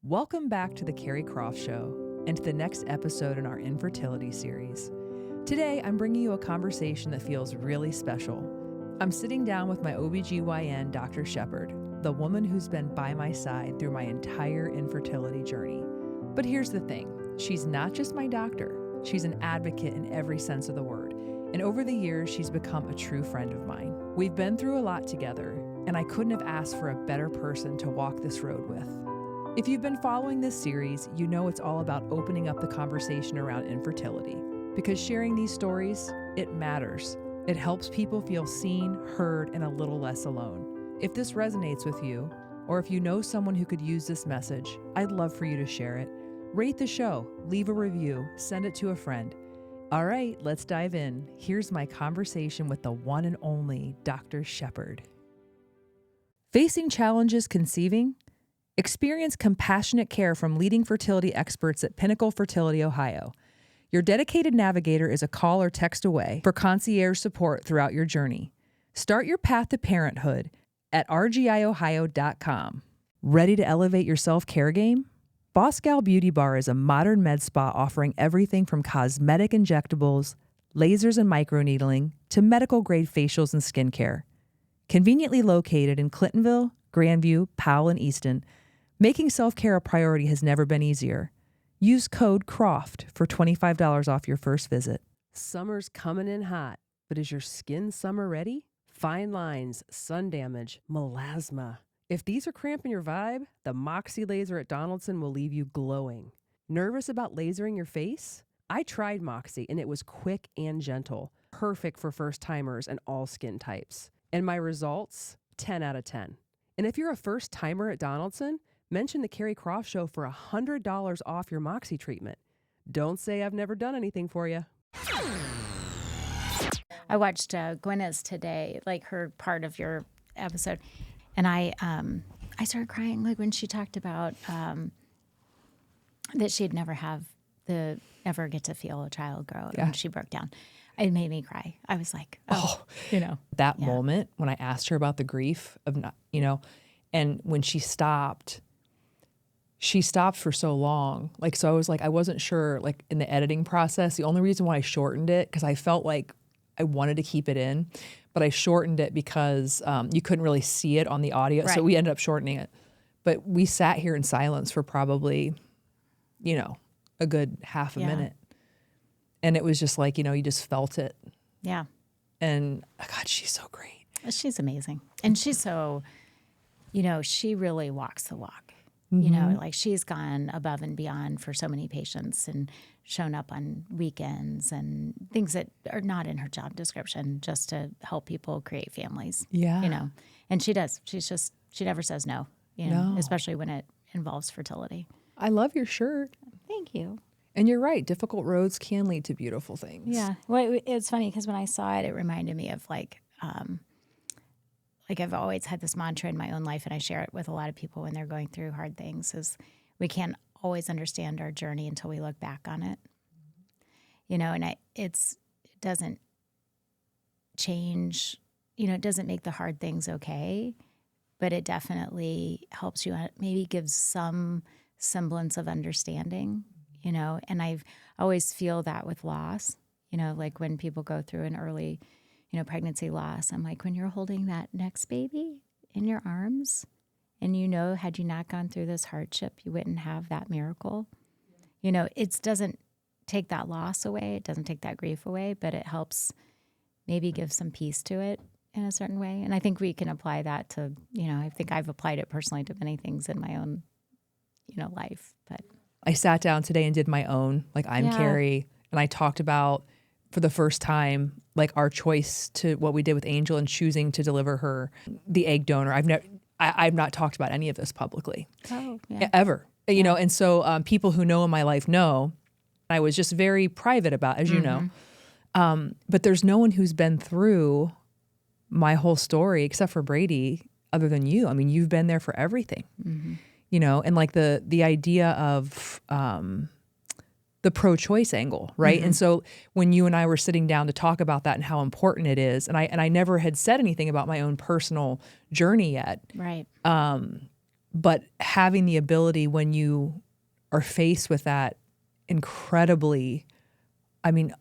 Welcome back to the Keri Croft Show and to the next episode in our infertility series. Today, I'm bringing you a conversation that feels really special. I'm sitting down with my OBGYN, Dr. Shepherd, the woman who's been by my side through my entire infertility journey. But here's the thing, she's not just my doctor, she's an advocate in every sense of the word. And over the years, she's become a true friend of mine. We've been through a lot together, and I couldn't have asked for a better person to walk this road with. If you've been following this series, you know it's all about opening up the conversation around infertility. Because sharing these stories, it matters. It helps people feel seen, heard, and a little less alone. If this resonates with you, or if you know someone who could use this message, I'd love for you to share it. Rate the show, leave a review, send it to a friend. All right, let's dive in. Here's my conversation with the one and only Dr. Shepherd. Facing challenges conceiving? Experience compassionate care from leading fertility experts at Pinnacle Fertility, Ohio. Your dedicated navigator is a call or text away for concierge support throughout your journey. Start your path to parenthood at rgiohio.com. Ready to elevate your self-care game? Boss Gal Beauty Bar is a modern med spa offering everything from cosmetic injectables, lasers and microneedling, to medical-grade facials and skincare. Conveniently located in Clintonville, Grandview, Powell, and Easton, making self-care a priority has never been easier. Use code CROFT for $25 off your first visit. Summer's coming in hot, but is your skin summer ready? Fine lines, sun damage, melasma. If these are cramping your vibe, the Moxie laser at Donaldson will leave you glowing. Nervous about lasering your face? I tried Moxie and it was quick and gentle, perfect for first-timers and all skin types. And my results? 10 out of 10. And if you're a first-timer at Donaldson, mention the Keri Croft Show for $100 off your Moxie treatment. Don't say I've never done anything for you. I watched Gwyneth's today, like her part of your episode, and I started crying like when she talked about that she'd never ever get to feel a child grow, and she broke down. It made me cry. I was like, that moment when I asked her about the grief of not, and when she stopped for so long. So I was like, I wasn't sure, in the editing process, the only reason why I shortened it, because I felt like I wanted to keep it in, but I shortened it because you couldn't really see it on the audio. Right. So we ended up shortening it. But we sat here in silence for probably, a good half a minute. And it was just like, you just felt it. Yeah. And God, she's so great. She's amazing. And she's so, she really walks the walk. Mm-hmm. She's gone above and beyond for so many patients and shown up on weekends and things that are not in her job description just to help people create families. Yeah. And she does. She never says no, especially when it involves fertility. I love your shirt. Thank you. And you're right. Difficult roads can lead to beautiful things. Yeah. Well, it's funny because when I saw it, it reminded me of I've always had this mantra in my own life, and I share it with a lot of people when they're going through hard things, is we can't always understand our journey until we look back on it. And it doesn't change, it doesn't make the hard things okay, but it definitely helps you, maybe gives some semblance of understanding, and I've always feel that with loss, like when people go through an early pregnancy loss, I'm like, when you're holding that next baby in your arms and had you not gone through this hardship, you wouldn't have that miracle. It doesn't take that loss away. It doesn't take that grief away, but it helps maybe give some peace to it in a certain way. And I think we can apply that to, I think I've applied it personally to many things in my own, life. But I sat down today and did my own, I'm Keri, and I talked about, for the first time, our choice to what we did with Angel and choosing to deliver her the egg donor. I've not talked about any of this publicly. Oh, yeah. Ever. And so people who know in my life know. I was just very private about, as you know. But there's no one who's been through my whole story except for Brady, other than you. I mean, you've been there for everything. Mm-hmm. And the idea of the pro-choice angle, right? Mm-hmm. And so when you and I were sitting down to talk about that and how important it is, and I never had said anything about my own personal journey yet. Right. But having the ability when you are faced with that incredibly, I mean,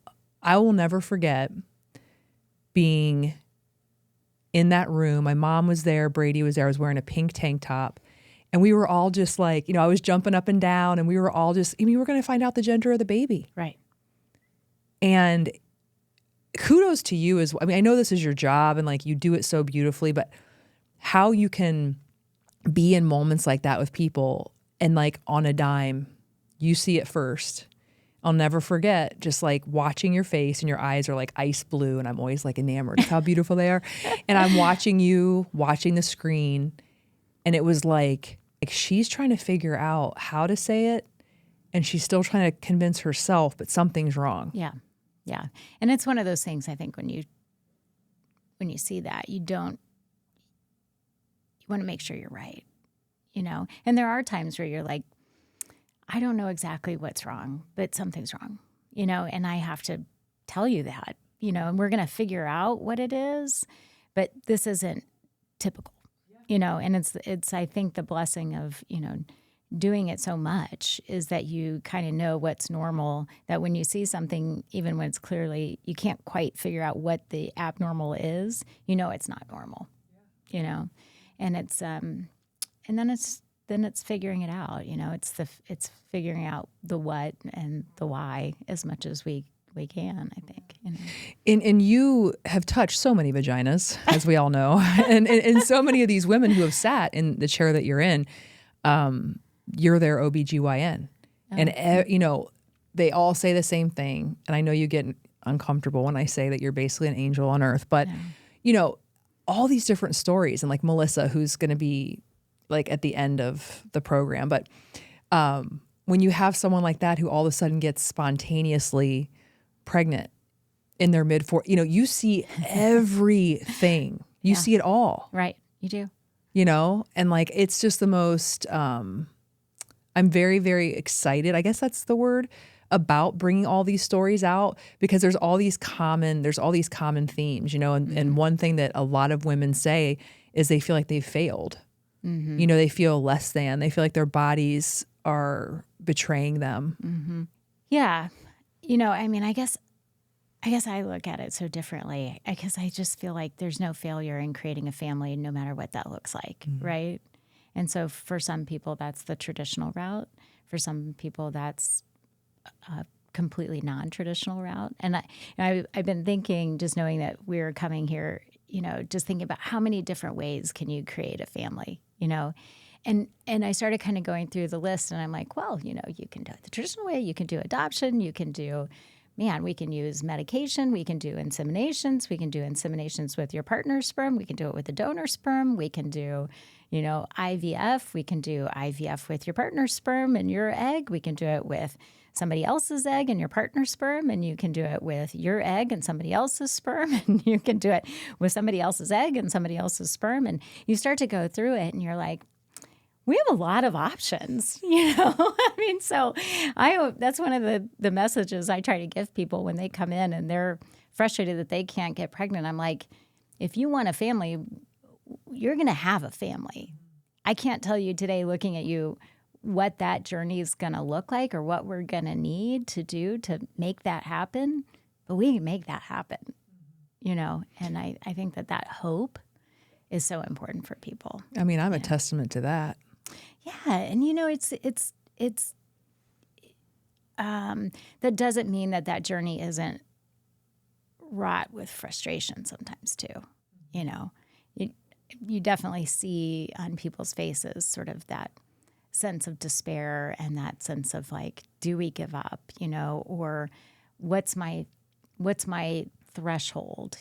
I will never forget being in that room. My mom was there, Brady was there, I was wearing a pink tank top. And we were all just like, I was jumping up and down, and we were all just, we were going to find out the gender of the baby. Right. And kudos to you I know this is your job and like you do it so beautifully, but how you can be in moments like that with people and like on a dime, you see it first. I'll never forget just like watching your face, and your eyes are like ice blue, and I'm always like enamored with how beautiful they are. And I'm watching you, watching the screen, and it was like she's trying to figure out how to say it, and she's still trying to convince herself, but something's wrong. Yeah. Yeah. And it's one of those things, I think, when you see that, you want to make sure you're right, And there are times where you're like, I don't know exactly what's wrong, but something's wrong, and I have to tell you that, and we're going to figure out what it is, but this isn't typical, and it's, I think the blessing of, doing it so much is that you kind of know what's normal, that when you see something, even when it's clearly, you can't quite figure out what the abnormal is, it's not normal, and it's, and then it's figuring it out, it's figuring out the what and the why as much as we can, I think. And you have touched so many vaginas, as we all know, and so many of these women who have sat in the chair that you're in, you're their OBGYN. Oh. And, they all say the same thing. And I know you get uncomfortable when I say that you're basically an angel on earth, but, all these different stories, and like Melissa, who's going to be like at the end of the program. But when you have someone like that who all of a sudden gets spontaneously pregnant in their mid-40s, you see everything. You see it all. Right. You do. And like, it's just the most, I'm very, very excited, I guess that's the word, about bringing all these stories out, because there's all these common themes, and one thing that a lot of women say is they feel like they've failed. Mm-hmm. They feel less than, they feel like their bodies are betraying them. Mm-hmm. Yeah. I guess I look at it so differently. I guess I just feel like there's no failure in creating a family, no matter what that looks like, mm-hmm. right? And so for some people, that's the traditional route. For some people, that's a completely non-traditional route. And I've been thinking, just knowing that we're coming here, just thinking about how many different ways can you create a family, And I started kind of going through the list, and I'm like, well, you can do it the traditional way. You can do adoption. You can do, we can use medication. We can do inseminations. We can do inseminations with your partner's sperm. We can do it with the donor sperm. We can do, IVF. We can do IVF with your partner's sperm and your egg. We can do it with somebody else's egg and your partner's sperm, and you can do it with your egg and somebody else's sperm, and you can do it with somebody else's egg and somebody else's sperm. And you start to go through it, and you're like, we have a lot of options, so that's one of the messages I try to give people when they come in and they're frustrated that they can't get pregnant. I'm like, if you want a family, you're going to have a family. I can't tell you today, looking at you, what that journey is going to look like or what we're going to need to do to make that happen, but we can make that happen, and I think that hope is so important for people. I'm a testament to that. Yeah. And, it's that doesn't mean that journey isn't wrought with frustration sometimes too. You definitely see on people's faces sort of that sense of despair and that sense of like, do we give up, or what's my threshold?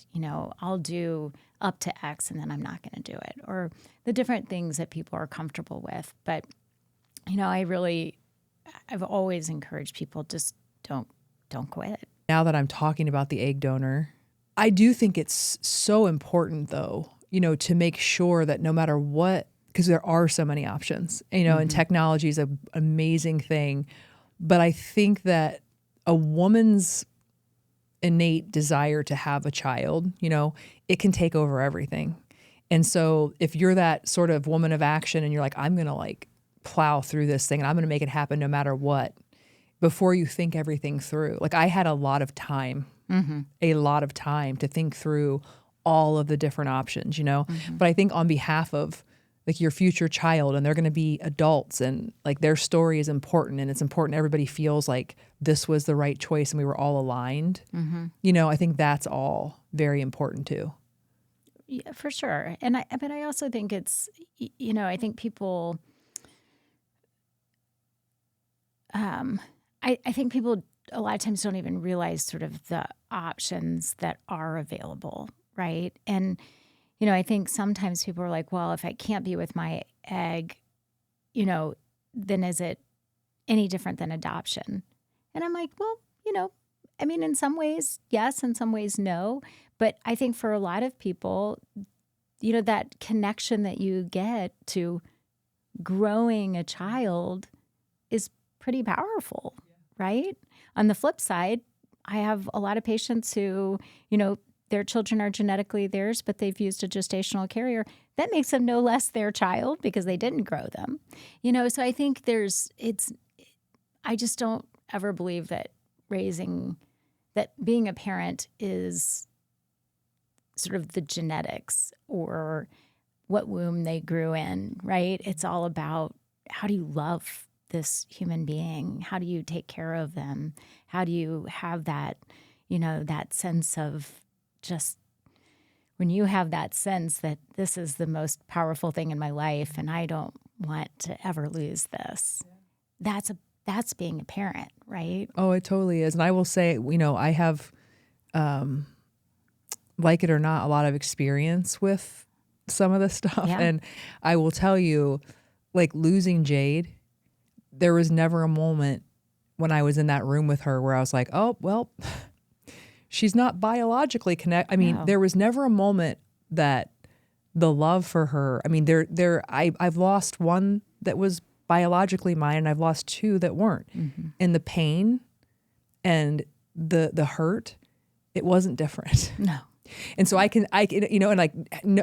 I'll do up to X and then I'm not going to do it, or the different things that people are comfortable with. But, I've always encouraged people, just don't quit. Now that I'm talking about the egg donor, I do think it's so important though, to make sure that no matter what, because there are so many options, mm-hmm. and technology is an amazing thing. But I think that a woman's innate desire to have a child, it can take over everything. And so if you're that sort of woman of action and you're like, I'm going to like plow through this thing and I'm going to make it happen no matter what, before you think everything through. Like I had a lot of time to think through all of the different options, But I think on behalf of like your future child, and they're going to be adults, and like their story is important, and it's important everybody feels like this was the right choice and we were all aligned. I think that's all very important too. Yeah, for sure. But I also think it's, I think people, I think people a lot of times don't even realize sort of the options that are available, right? And, I think sometimes people are like, well, if I can't be with my egg, then is it any different than adoption? And I'm like, well, in some ways, yes, in some ways, no. But I think for a lot of people, that connection that you get to growing a child is pretty powerful, right? On the flip side, I have a lot of patients who, their children are genetically theirs, but they've used a gestational carrier. That makes them no less their child because they didn't grow them. So I think I just don't ever believe that being a parent is sort of the genetics or what womb they grew in, right? It's all about how do you love this human being? How do you take care of them? How do you have that, that sense of just when you have that sense that this is the most powerful thing in my life and I don't want to ever lose this. That's being a parent, right? Oh, it totally is. And I will say, I have, like it or not, a lot of experience with some of this stuff. Yeah. And I will tell you, like losing Jade, there was never a moment when I was in that room with her where I was like, oh, well, she's not biologically connected. I mean, There was never a moment that the love for her, I've lost one that was biologically mine and I've lost two that weren't. And the pain and the hurt, it wasn't different. No. And so I can, and like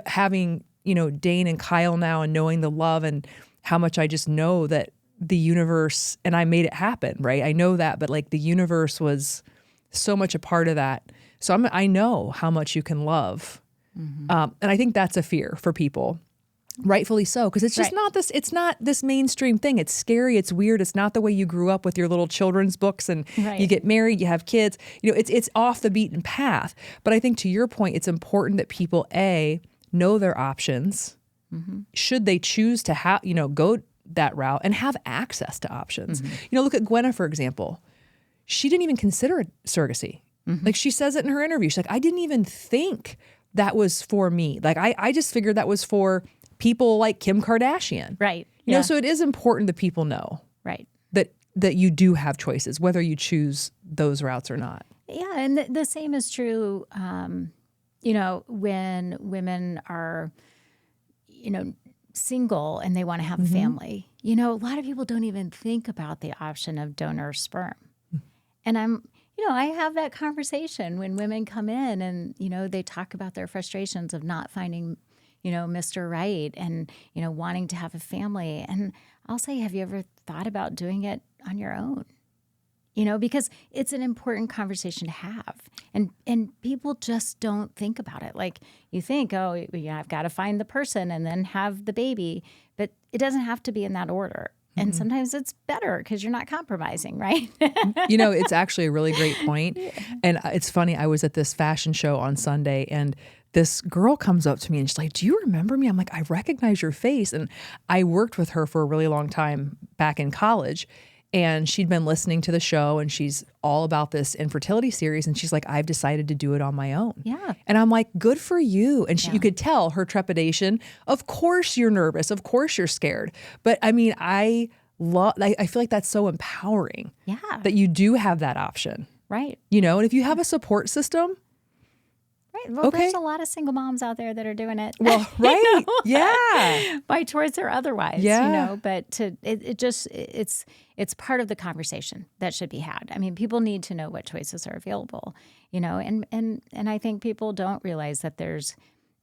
having, Dane and Kyle now and knowing the love and how much I just know that the universe, and I made it happen, right? I know that, but like the universe was so much a part of that. So I know how much you can love. And I think that's a fear for people. Rightfully so, because it's just it's not this mainstream thing. It's scary. It's weird. It's not the way you grew up with your little children's books and you get married, you have kids. It's off the beaten path. But I think to your point, it's important that people, know their options. Should they choose to go that route and have access to options. Look at Gwenna, for example. She didn't even consider surrogacy. Like she says it in her interview. She's like, I didn't even think that was for me. Like I just figured that was for people like Kim Kardashian. Right. You know, so it is important that people know. Right. That you do have choices, whether you choose those routes or not. Yeah, and the same is true, when women are, single and they want to have a family. A lot of people don't even think about the option of donor sperm. And I have that conversation when women come in and, they talk about their frustrations of not finding, Mr. Right and, wanting to have a family. And I'll say, have you ever thought about doing it on your own? Because it's an important conversation to have. And people just don't think about it. Like you think, I've got to find the person and then have the baby. But it doesn't have to be in that order. And sometimes it's better because you're not compromising, right? It's actually a really great point. And it's funny, I was at this fashion show on Sunday and this girl comes up to me and she's like, do you remember me? I'm like, I recognize your face. And I worked with her for a really long time back in college. And she'd been listening to the show and she's all about this infertility series. And she's like, I've decided to do it on my own. Yeah. And I'm like, good for you. And you could tell her trepidation. Of course you're nervous. Of course you're scared. But I mean, I feel like that's so empowering. Yeah. That you do have that option. Right. And if you have a support system. Right. Well, there's a lot of single moms out there that are doing it. Well, right. Yeah. By choice or otherwise, Yeah. But it's part of the conversation that should be had. I mean, people need to know what choices are available, and I think people don't realize that there's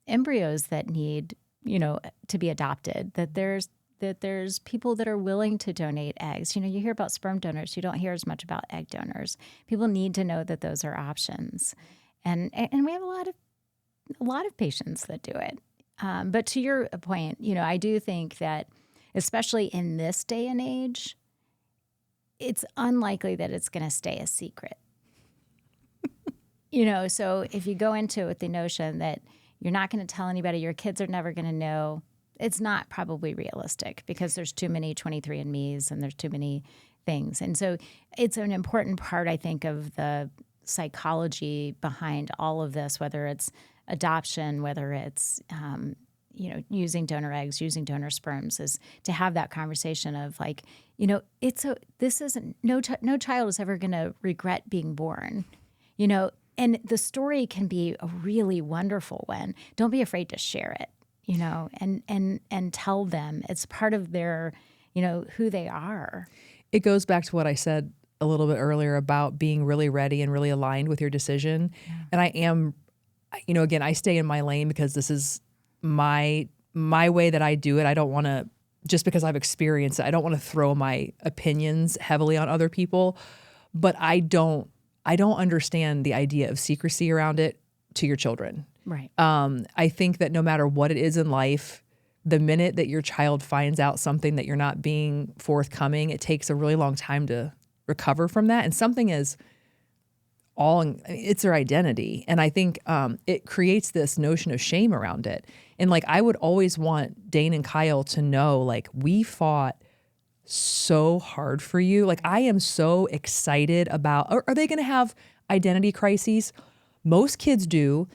embryos that need, to be adopted, that there's people that are willing to donate eggs. You hear about sperm donors. You don't hear as much about egg donors. People need to know that those are options. And we have a lot of patients that do it. But to your point, I do think that, especially in this day and age, it's unlikely that it's going to stay a secret. So if you go into it with the notion that you're not going to tell anybody, your kids are never going to know, it's not probably realistic, because there's too many 23andMe's and there's too many things. And so it's an important part, I think, of the psychology behind all of this, whether it's adoption, whether it's using donor eggs, using donor sperms, is to have that conversation of like, no child is ever going to regret being born, and the story can be a really wonderful one. Don't be afraid to share it, and tell them it's part of their, who they are. It goes back to what I said a little bit earlier about being really ready and really aligned with your decision. Yeah. And I am, again, I stay in my lane because this is my way that I do it. I don't want to, just because I've experienced it, I don't want to throw my opinions heavily on other people, but I don't understand the idea of secrecy around it to your children. Right. I think that no matter what it is in life, the minute that your child finds out something that you're not being forthcoming, it takes a really long time to recover from that. And something is it's their identity. And I think it creates this notion of shame around it. And like, I would always want Dane and Kyle to know, like, we fought so hard for you. Like, I am so excited about, are they going to have identity crises? Most kids do.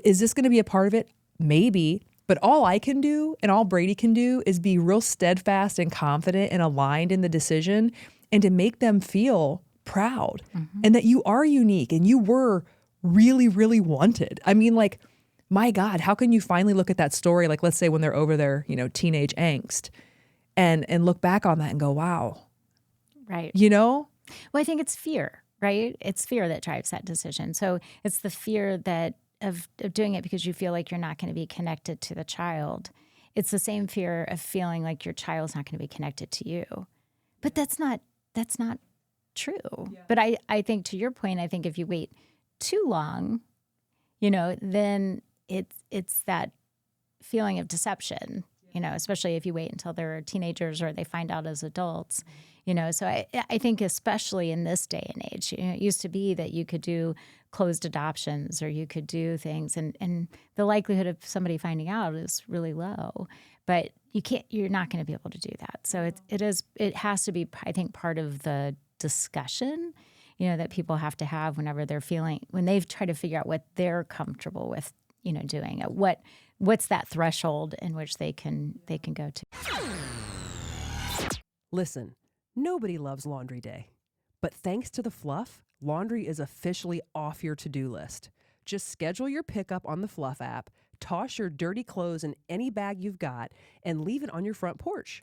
Is this going to be a part of it? Maybe. But all I can do and all Brady can do is be real steadfast and confident and aligned in the decision, and to make them feel proud, and that you are unique and you were really, really wanted. I mean, like, my God, how can you finally look at that story, like, let's say when they're over their, teenage angst, and look back on that and go, wow. Right. Well, I think it's fear, right? It's fear that drives that decision. So it's the fear that of doing it because you feel like you're not going to be connected to the child. It's the same fear of feeling like your child's not going to be connected to you. But that's not true. Yeah. But I think, to your point, I think if you wait too long, then it's that feeling of deception, especially if you wait until they're teenagers or they find out as adults, So I think especially in this day and age, it used to be that you could do closed adoptions or you could do things, and the likelihood of somebody finding out is really low. But you're not going to be able to do that. So it has to be, I think, part of the discussion, that people have to have whenever when they've tried to figure out what they're comfortable with, doing it. What's that threshold in which they can go to? Listen, nobody loves laundry day, but thanks to the Fluff, laundry is officially off your to-do list. Just schedule your pickup on the Fluff app, toss your dirty clothes in any bag you've got, and leave it on your front porch.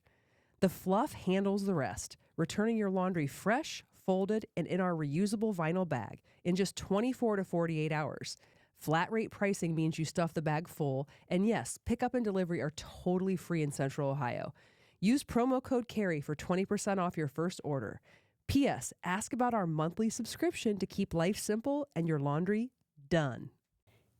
The Fluff handles the rest, returning your laundry fresh, folded, and in our reusable vinyl bag in just 24 to 48 hours. Flat rate pricing means you stuff the bag full, and yes, pickup and delivery are totally free in Central Ohio. Use promo code Keri for 20% off your first order. P.S. Ask about our monthly subscription to keep life simple and your laundry done.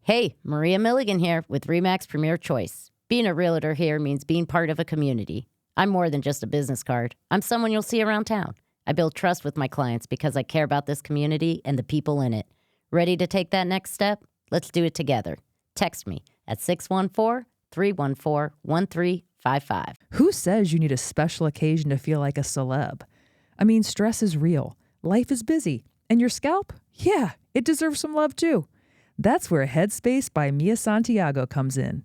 Hey, Maria Milligan here with RE/MAX Premier Choice. Being a realtor here means being part of a community. I'm more than just a business card. I'm someone you'll see around town. I build trust with my clients because I care about this community and the people in it. Ready to take that next step? Let's do it together. Text me at 614-314-1355. Who says you need a special occasion to feel like a celeb? I mean, stress is real. Life is busy. And your scalp? Yeah, it deserves some love too. That's where Headspace by Mia Santiago comes in.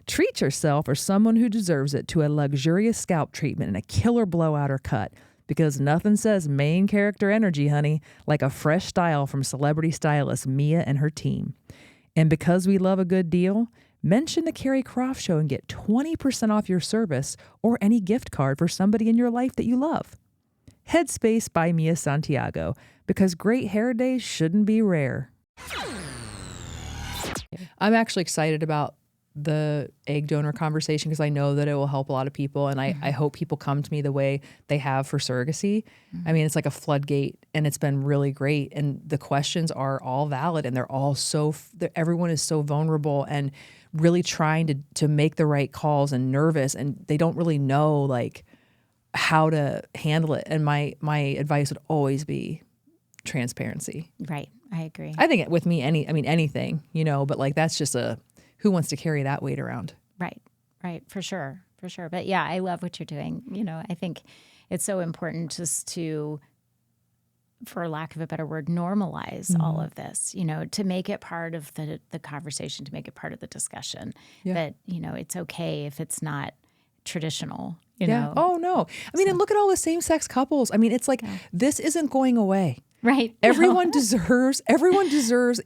Treat yourself or someone who deserves it to a luxurious scalp treatment and a killer blowout or cut, because nothing says main character energy, honey, like a fresh style from celebrity stylist Mia and her team. And because we love a good deal, mention the Keri Croft Show and get 20% off your service or any gift card for somebody in your life that you love. Headspace by Mia Santiago, because great hair days shouldn't be rare. I'm actually excited about the egg donor conversation because I know that it will help a lot of people. And I hope people come to me the way they have for surrogacy. I mean, it's like a floodgate and it's been really great. And the questions are all valid and they're all everyone is so vulnerable and really trying to make the right calls and nervous. And they don't really know like how to handle it. And my advice would always be transparency. Right. I agree. I think with me, anything, but like that's just who wants to carry that weight around? Right. For sure. But yeah, I love what you're doing. I think it's so important just to, for lack of a better word, normalize all of this, to make it part of the conversation, to make it part of the discussion that, it's okay if it's not traditional, you know? Oh no. I mean, and look at all the same sex couples. I mean, it's like, this isn't going away. Right. Everyone deserves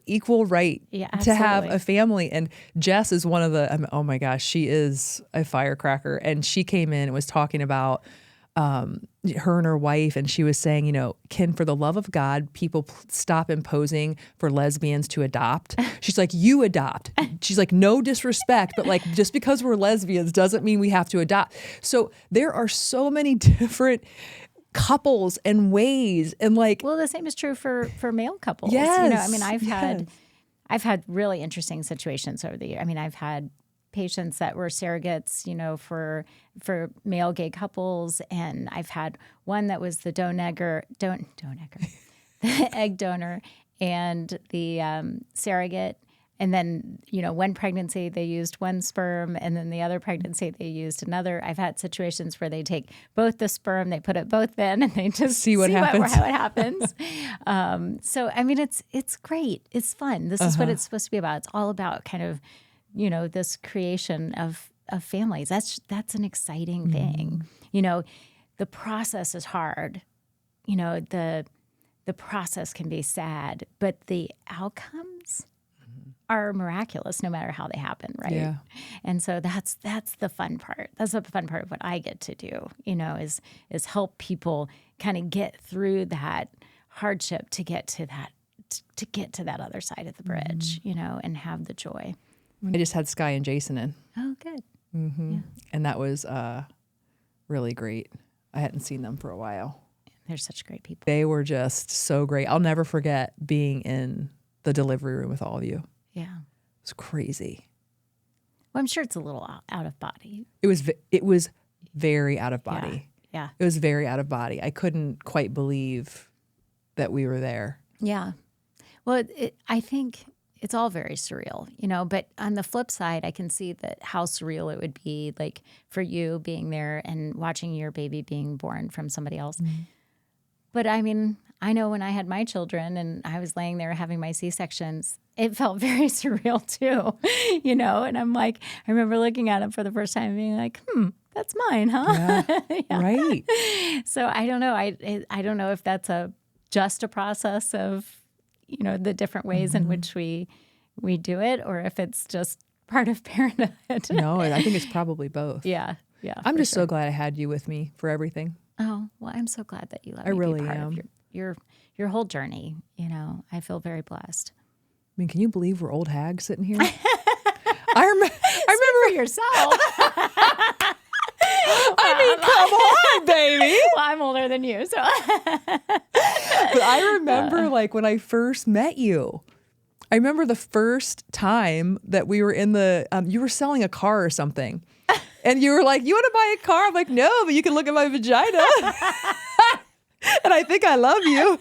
equal right to have a family. And Jess is one of oh my gosh, she is a firecracker. And she came in and was talking about her and her wife. And she was saying, can, for the love of God, people stop imposing for lesbians to adopt? She's like, you adopt. She's like, no disrespect, but like, just because we're lesbians doesn't mean we have to adopt. So there are so many different couples and ways, and like, well, the same is true for male couples. Yes, I mean, I've had really interesting situations over the year. I mean, I've had patients that were surrogates, for male gay couples, and I've had one that was the the egg donor and the surrogate. And then, one pregnancy, they used one sperm, and then the other pregnancy, they used another. I've had situations where they take both the sperm, they put it both in, and they just see what happens. How it happens. So, I mean, it's great. It's fun. This is what it's supposed to be about. It's all about kind of, this creation of families. That's an exciting thing. The process is hard. The process can be sad, but the outcomes are miraculous no matter how they happen, right? Yeah. And so that's the fun part. That's the fun part of what I get to do, is help people kind of get through that hardship to get to that other side of the bridge, and have the joy. I just had Sky and Jason in. Oh, good. Yeah. And that was really great. I hadn't seen them for a while. They're such great people. They were just so great. I'll never forget being in the delivery room with all of you. Yeah. It was crazy. Well, I'm sure it's a little out of body. It was very out of body. Yeah. It was very out of body. I couldn't quite believe that we were there. Yeah. Well, I think it's all very surreal, but on the flip side, I can see that how surreal it would be, like, for you being there and watching your baby being born from somebody else. Mm-hmm. But I mean, I know when I had my children and I was laying there having my C-sections, it felt very surreal too, and I'm like, I remember looking at him for the first time and being like, that's mine, huh? Yeah. Right. So I don't know. I don't know if that's just a process of, the different ways in which we do it, or if it's just part of parenthood. No, I think it's probably both. Yeah. I'm just so glad I had you with me for everything. Oh, well, I'm so glad that you let me be part of your whole journey. I feel very blessed. I mean, can you believe we're old hags sitting here? I remember for yourself. I mean, come on, baby. Well, I'm older than you, so. But I remember, like, when I first met you. I remember the first time that we were in you were selling a car or something. And you were like, you want to buy a car? I'm like, no, but you can look at my vagina. And I think I love you.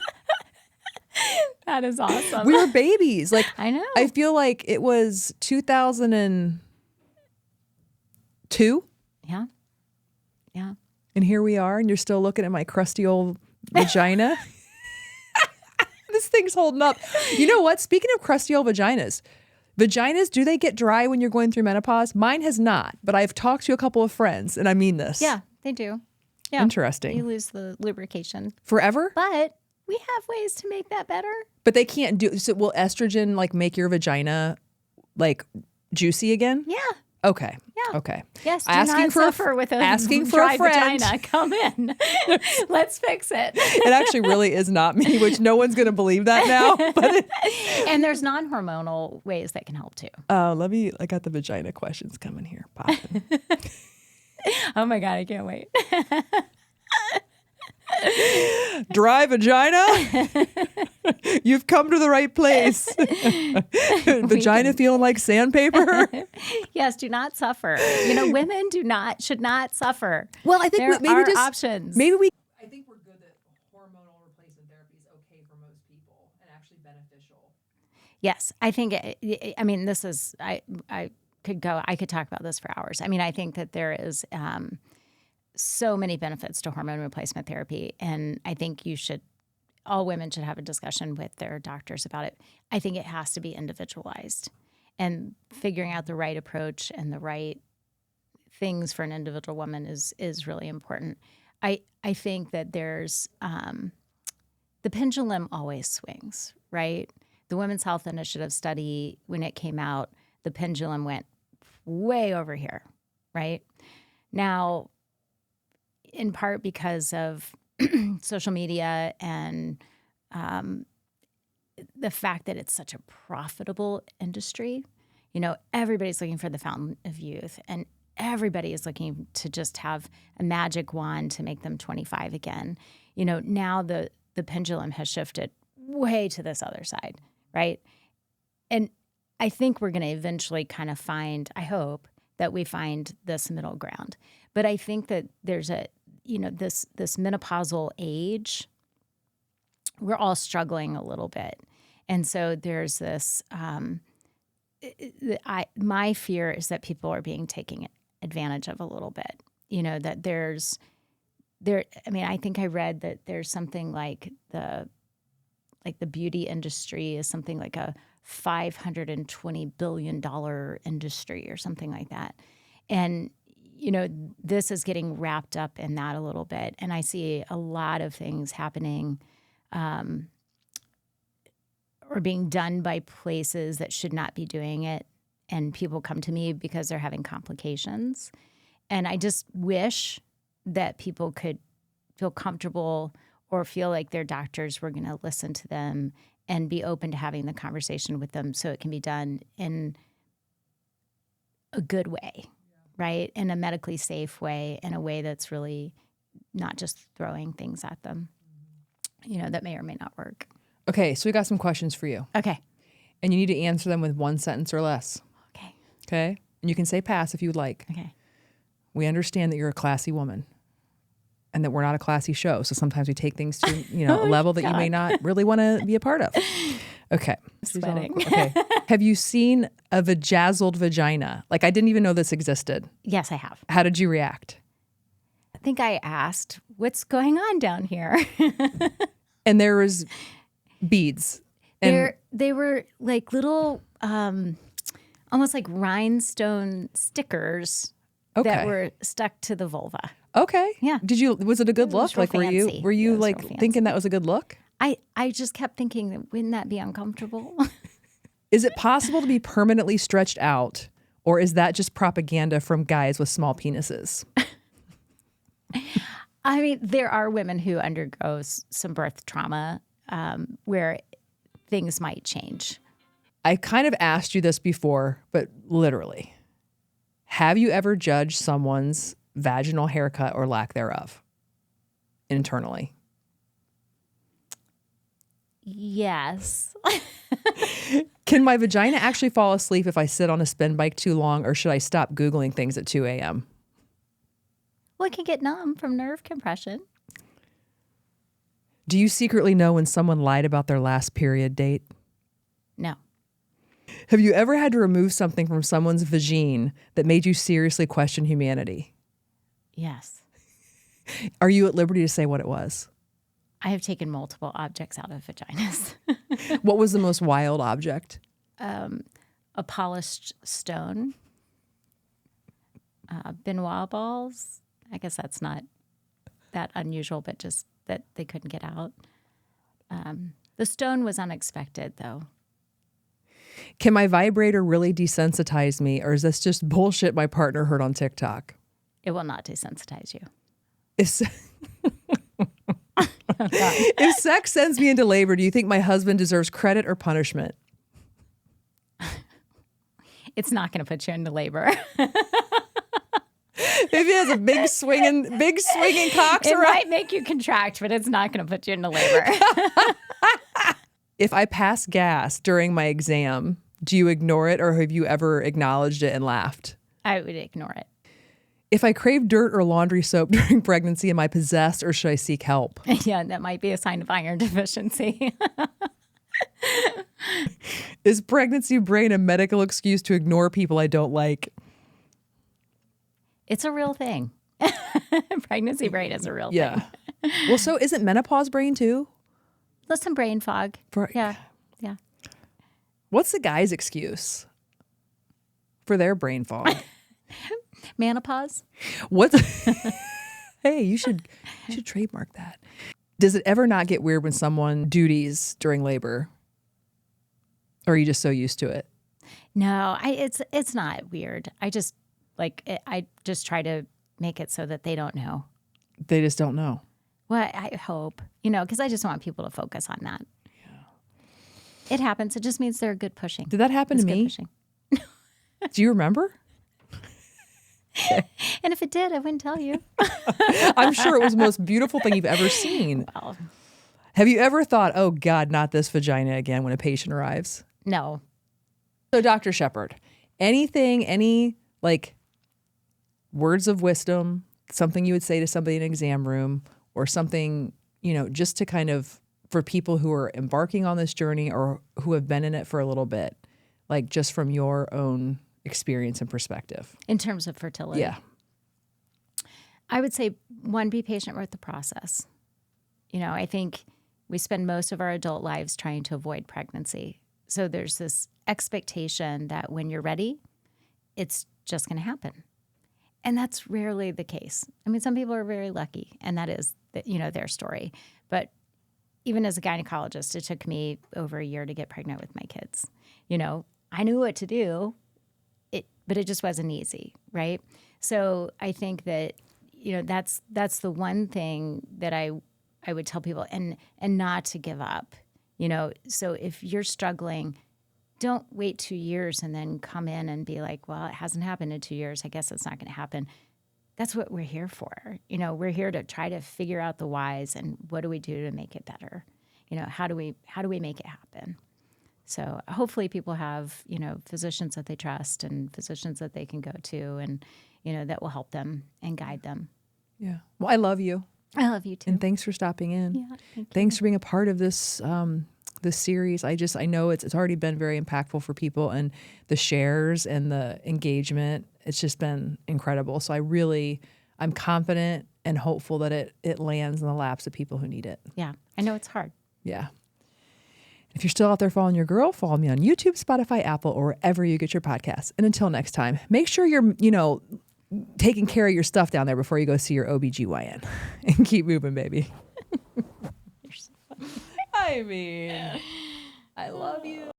That is awesome. We were babies. Like, I know. I feel like it was 2002. Yeah. Yeah. And here we are, and you're still looking at my crusty old vagina. This thing's holding up. You know what? Speaking of crusty old vaginas, do they get dry when you're going through menopause? Mine has not, but I've talked to a couple of friends, and I mean this. Yeah, they do. Yeah. Interesting. You lose the lubrication. Forever? But we have ways to make that better. But they can't do, so will estrogen like make your vagina like juicy again? Yeah. Okay. Yeah. Okay. Yes, do Asking not for a suffer with a asking for dry a friend. vagina. Come in. Let's fix it. It actually really is not me, which no one's going to believe that now. But And there's non-hormonal ways that can help too. I got the vagina questions coming here. Popping. Oh my God, I can't wait. Dry vagina? You've come to the right place. Vagina feeling like sandpaper? Yes, do not suffer. Women should not suffer. Well, I think there maybe are just options. I think we're good that hormonal replacement therapy is okay for most people and actually beneficial. Yes, I think. This is. I could talk about this for hours. I think that there is so many benefits to hormone replacement therapy, and I think all women should have a discussion with their doctors about it. I think it has to be individualized, and figuring out the right approach and the right things for an individual woman is really important. I think that there's the pendulum always swings, right? The Women's Health Initiative study, when it came out, the pendulum went way over here, right? Now, in part because of social media and the fact that it's such a profitable industry. Everybody's looking for the fountain of youth, and everybody is looking to just have a magic wand to make them 25 again. Now the pendulum has shifted way to this other side, right? And I think we're going to eventually kind of I hope that we find this middle ground. But I think that there's this menopausal age, we're all struggling a little bit. And so there's this, my fear is that people are being taken advantage of a little bit. That I think I read that there's something like the beauty industry is something like a $520 billion industry or something like that. And this is getting wrapped up in that a little bit. And I see a lot of things happening or being done by places that should not be doing it. And people come to me because they're having complications. And I just wish that people could feel comfortable or feel like their doctors were going to listen to them and be open to having the conversation with them so it can be done in a good way. Right? In a medically safe way, in a way that's really not just throwing things at them, that may or may not work. Okay, so we got some questions for you. Okay. And you need to answer them with one sentence or less. Okay. Okay? And you can say pass if you'd like. Okay. We understand that you're a classy woman and that we're not a classy show. So sometimes we take things to, a level that you may not really want to be a part of. Okay. Sweating. Okay. Have you seen a vajazzled vagina? I didn't even know this existed. Yes, I have. How did you react? I think I asked, what's going on down here? And there was beads. And they were like little, almost like rhinestone stickers that were stuck to the vulva. Okay. Yeah. Was it a good look? Were you thinking that was a good look? I just kept thinking that wouldn't that be uncomfortable? Is it possible to be permanently stretched out, or is that just propaganda from guys with small penises? There are women who undergo some birth trauma where things might change. I kind of asked you this before, but literally, have you ever judged someone's vaginal haircut or lack thereof internally? Yes. Can my vagina actually fall asleep if I sit on a spin bike too long, or should I stop Googling things at 2 a.m.? Well, it can get numb from nerve compression. Do you secretly know when someone lied about their last period date? No. Have you ever had to remove something from someone's vagine that made you seriously question humanity? Yes. Are you at liberty to say what it was? I have taken multiple objects out of vaginas. What was the most wild object? A polished stone. Benoit balls. I guess that's not that unusual, but just that they couldn't get out. The stone was unexpected, though. Can my vibrator really desensitize me, or is this just bullshit my partner heard on TikTok? It will not desensitize you. If, if sex sends me into labor, do you think my husband deserves credit or punishment? It's not going to put you into labor. If he has a big swinging cocks It around. might make you contract, but it's not going to put you into labor. If I pass gas during my exam, do you ignore it, or have you ever acknowledged it and laughed? I would ignore it. If I crave dirt or laundry soap during pregnancy, am I possessed or should I seek help? Yeah, that might be a sign of iron deficiency. Is pregnancy brain a medical excuse to ignore people I don't like? It's a real thing. Pregnancy brain is a real Yeah. thing. Well, so isn't menopause brain too? Listen, brain fog. Yeah. What's the guy's excuse for their brain fog? Menopause. What? Hey, you should trademark that. Does it ever not get weird when someone duties during labor? Or are you just so used to it? No, it's not weird. I just try to make it so that they don't know. They just don't know. Well, I hope, because I just want people to focus on that. Yeah. It happens. It just means they're good pushing. Did that happen to me? Do you remember? And if it did, I wouldn't tell you. I'm sure it was the most beautiful thing you've ever seen. Well, Have you ever thought, oh God, not this vagina again when a patient arrives? no. So Dr. Shepherd, any words of wisdom, something you would say to somebody in an exam room, or something, just to kind of, for people who are embarking on this journey or who have been in it for a little bit, like just from your own experience and perspective? In terms of fertility. Yeah. I would say, one, be patient with the process. I think we spend most of our adult lives trying to avoid pregnancy. So there's this expectation that when you're ready, it's just going to happen. And that's rarely the case. I mean, some people are very lucky, and that is, their story. But even as a gynecologist, it took me over a year to get pregnant with my kids. I knew what to do, but it just wasn't easy, right? So I think that, that's the one thing that I would tell people, and not to give up. So if you're struggling, don't wait 2 years and then come in and be like, well, it hasn't happened in 2 years. I guess it's not going to happen. That's what we're here for. We're here to try to figure out the whys and what do we do to make it better? How do we make it happen? So hopefully people have, physicians that they trust and physicians that they can go to and, that will help them and guide them. Yeah. Well, I love you. I love you too. And thanks for stopping in. Yeah, thank you. Thanks for being a part of this this series. I know it's already been very impactful for people, and the shares and the engagement, it's just been incredible. So I'm confident and hopeful that it lands in the laps of people who need it. Yeah, I know it's hard. Yeah. If you're still out there following your girl, follow me on YouTube, Spotify, Apple, or wherever you get your podcasts. And until next time, make sure you're, taking care of your stuff down there before you go see your OBGYN. And keep moving, baby. You're so funny. I mean, I love you.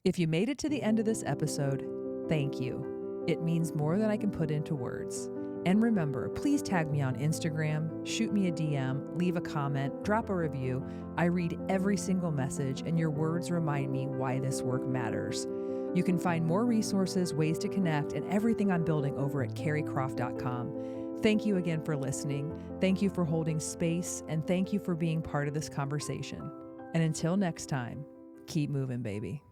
If you made it to the end of this episode, thank you. It means more than I can put into words. And remember, please tag me on Instagram, shoot me a DM, leave a comment, drop a review. I read every single message, and your words remind me why this work matters. You can find more resources, ways to connect, and everything I'm building over at kericroft.com. Thank you again for listening. Thank you for holding space, and thank you for being part of this conversation. And until next time, keep moving, baby.